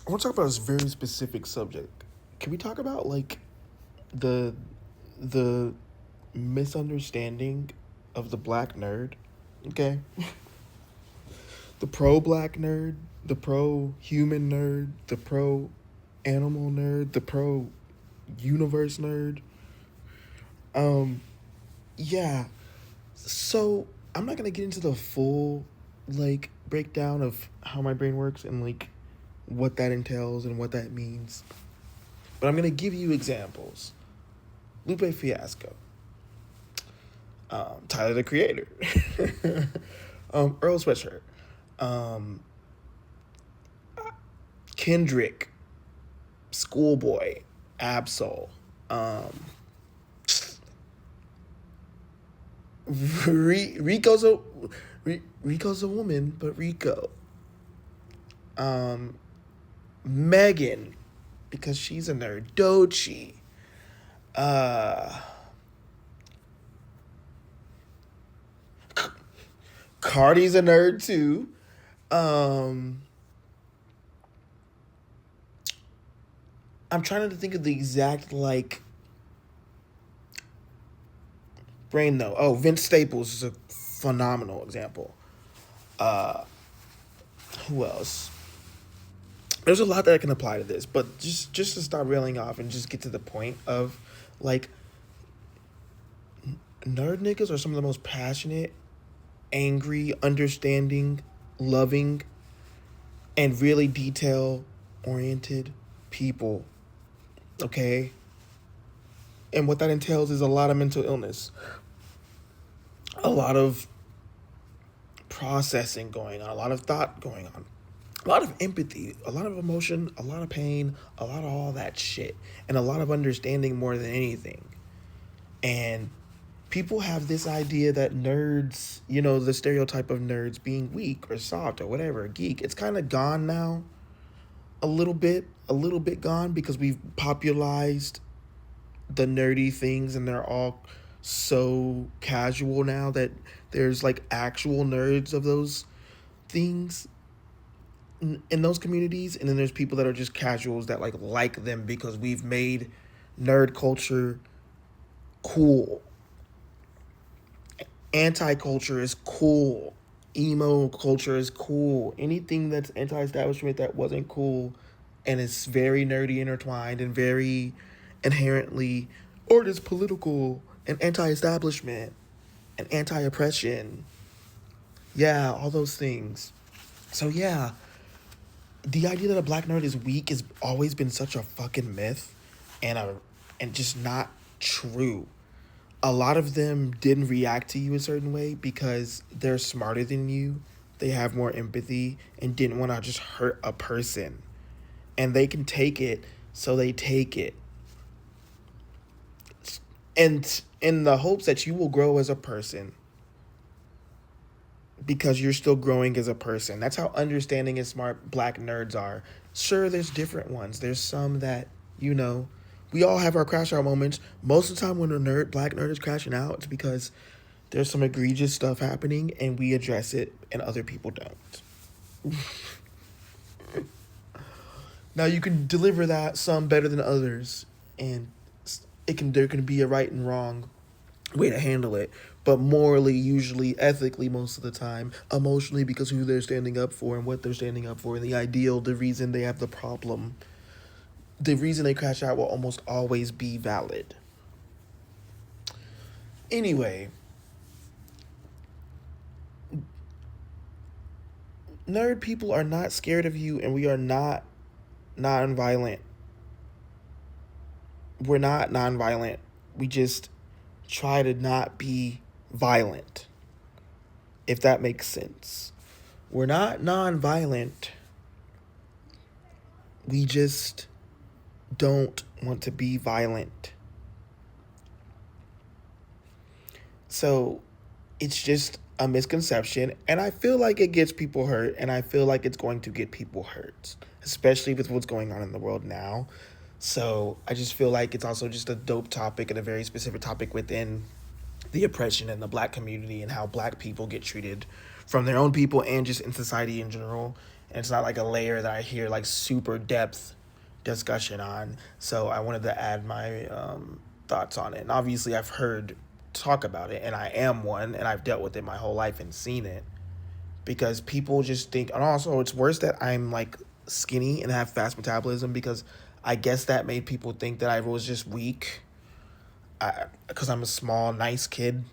I want to talk about this very specific subject. Can we talk about like the the misunderstanding of the black nerd? Okay, the pro black nerd, the pro human nerd, the pro animal nerd, the pro universe nerd. Um, yeah. So I'm not gonna get into the full like breakdown of how my brain works and like what that entails and what that means. But I'm gonna give you examples. Lupe Fiasco, Tyler the Creator, Earl Sweatshirt, um, Kendrick, Schoolboy, Absol, Rico's a Rico's a woman, but Rico, um, Megan, because she's a nerd, Dochi, uh, Cardi's a nerd too. Um, I'm trying to think of the exact like brain though. Oh, Vince Staples is a phenomenal example. Uh, who else? There's a lot that I can apply to this, but just to stop railing off and just get to the point of like nerd niggas are some of the most passionate, angry, understanding, loving, and really detail oriented people. Okay? And what that entails is a lot of mental illness, a lot of processing going on, a lot of thought going on, a lot of empathy, a lot of emotion, a lot of pain, a lot of all that shit, and a lot of understanding more than anything. And people have this idea that nerds, the stereotype of nerds being weak or soft or whatever, geek, it's kind of gone now. A little bit gone because we've popularized the nerdy things and they're all so casual now that there's like actual nerds of those things in those communities, and then there's people that are just casuals that like them because we've made nerd culture cool. Anti-culture is cool. Emo culture is cool. Anything that's anti-establishment that wasn't cool and is very nerdy intertwined and very inherently, or it is political and anti-establishment and anti-oppression. Yeah, all those things. So yeah, the idea that a black nerd is weak has always been such a fucking myth and just not true. A lot of them didn't react to you a certain way because they're smarter than you. They have more empathy and didn't want to just hurt a person. And they can take it, so they take it. And in the hopes that you will grow as a person because you're still growing as a person. That's how understanding and smart black nerds are. Sure, there's different ones. There's some that, we all have our crash out moments. Most of the time when a black nerd is crashing out, it's because there's some egregious stuff happening and we address it and other people don't. Now you can deliver that some better than others, and there can be a right and wrong way to handle it, but morally, usually, ethically, most of the time, emotionally, because who they're standing up for and what they're standing up for, and the ideal, the reason they have the problem, the reason they crash out will almost always be valid. Anyway, nerd people are not scared of you, and we are not non-violent. We're not non-violent. We just try to not be violent, if that makes sense. We're not non-violent. We just don't want to be violent. So it's just a misconception, and I feel like it gets people hurt, and I feel like it's going to get people hurt, especially with what's going on in the world now. So I just feel like it's also just a dope topic and a very specific topic within the oppression in the black community and how black people get treated from their own people and just in society in general. And it's not like a layer that I hear like super depth discussion on. So I wanted to add my thoughts on it. And obviously, I've heard talk about it, and I am one, and I've dealt with it my whole life and seen it. Because people just think, and also it's worse that I'm like skinny and have fast metabolism, because I guess that made people think that I was just weak. Because I'm a small, nice kid.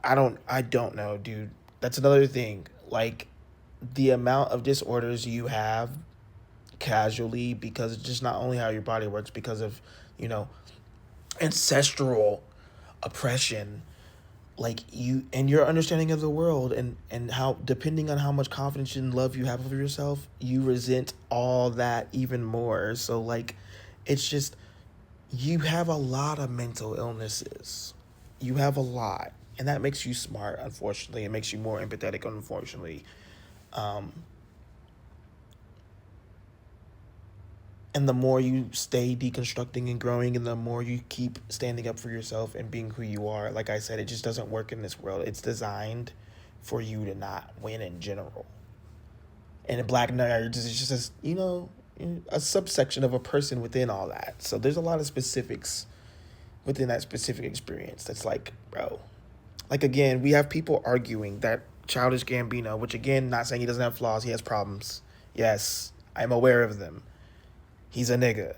I don't know, dude. That's another thing. Like, the amount of disorders you have casually, because it's just not only how your body works, because of, you know, ancestral oppression, like you and your understanding of the world, and how, depending on how much confidence and love you have of yourself, you resent all that even more. So like, it's just, you have a lot of mental illnesses. You have a lot. And that makes you smart, unfortunately. It makes you more empathetic, unfortunately. Um, and the more you stay deconstructing and growing, and the more you keep standing up for yourself and being who you are, like I said, it just doesn't work in this world. It's designed for you to not win in general. And a black nerd is just, a subsection of a person within all that. So there's a lot of specifics within that specific experience that's like, bro. Like, again, we have people arguing that Childish Gambino, which, again, not saying he doesn't have flaws, he has problems. Yes, I'm aware of them. He's a nigga.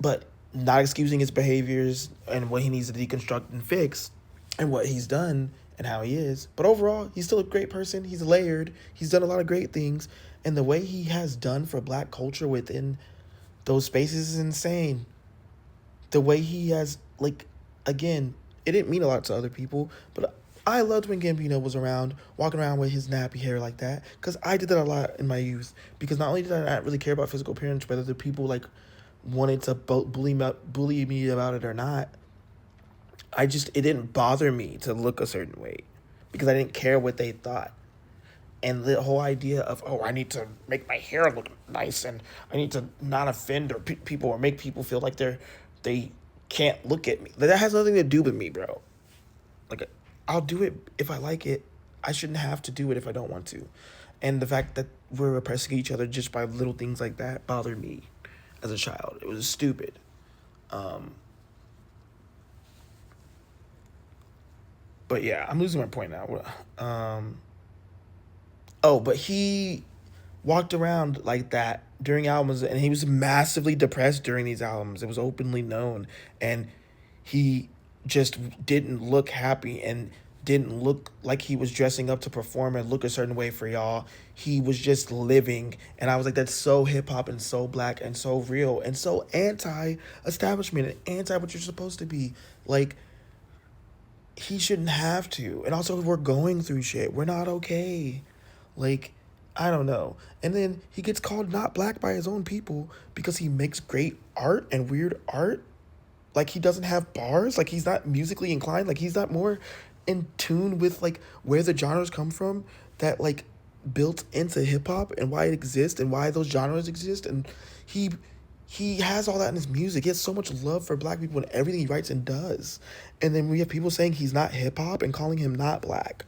But not excusing his behaviors and what he needs to deconstruct and fix and what he's done and how he is. But overall, he's still a great person. He's layered. He's done a lot of great things. And the way he has done for black culture within those spaces is insane. The way he has, like, again, it didn't mean a lot to other people, but I loved when Gambino was around, walking around with his nappy hair like that, because I did that a lot in my youth. Because not only did I not really care about physical appearance, whether the people like wanted to bully me about it or not, it didn't bother me to look a certain way, because I didn't care what they thought. And the whole idea of, oh, I need to make my hair look nice, and I need to not offend or people, or make people feel like they can't look at me. That has nothing to do with me, bro. Like, I'll do it if I like it. I shouldn't have to do it if I don't want to. And the fact that we're oppressing each other just by little things like that bothered me as a child. It was stupid. But yeah, I'm losing my point now. But he walked around like that during albums, and he was massively depressed during these albums. It was openly known, and he just didn't look happy and didn't look like he was dressing up to perform and look a certain way for y'all. He was just living, and I was like, that's so hip hop and so black and so real and so anti-establishment and anti what you're supposed to be. Like, he shouldn't have to. And also, we're going through shit. We're not okay. Like, I don't know. And then he gets called not black by his own people because he makes great art and weird art. Like, he doesn't have bars. Like, he's not musically inclined. Like, he's not more in tune with, like, where the genres come from that, like, built into hip-hop and why it exists and why those genres exist. And he has all that in his music. He has so much love for black people in everything he writes and does. And then we have people saying he's not hip-hop and calling him not black.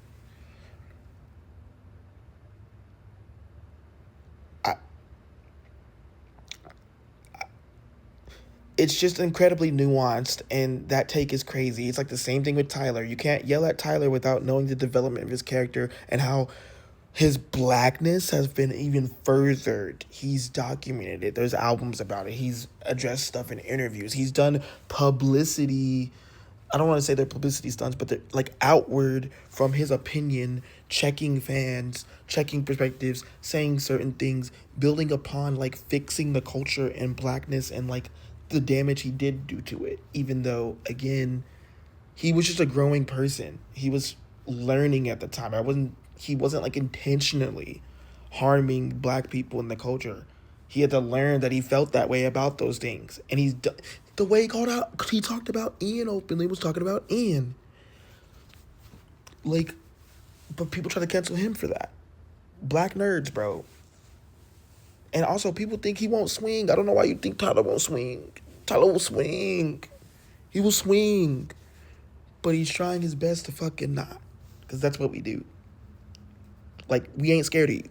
It's just incredibly nuanced, and that take is crazy. It's like the same thing with Tyler. You can't yell at Tyler without knowing the development of his character and how his blackness has been even furthered. He's documented it. There's albums about it. He's addressed stuff in interviews. He's done publicity. I don't want to say they're publicity stunts, but they're like outward from his opinion, checking fans, checking perspectives, saying certain things, building upon like fixing the culture and blackness and like the damage he did do to it. Even though, again, he was just a growing person. He was learning at the time. He wasn't like intentionally harming black people in the culture. He had to learn that he felt that way about those things. And the way he talked about Ian openly was talking about Ian. Like, but people try to cancel him for that. Black nerds, bro. And also, people think he won't swing. I don't know why you think Tyler won't swing. Tyler will swing. He will swing. But he's trying his best to fucking not. Because that's what we do. Like, we ain't scared of you.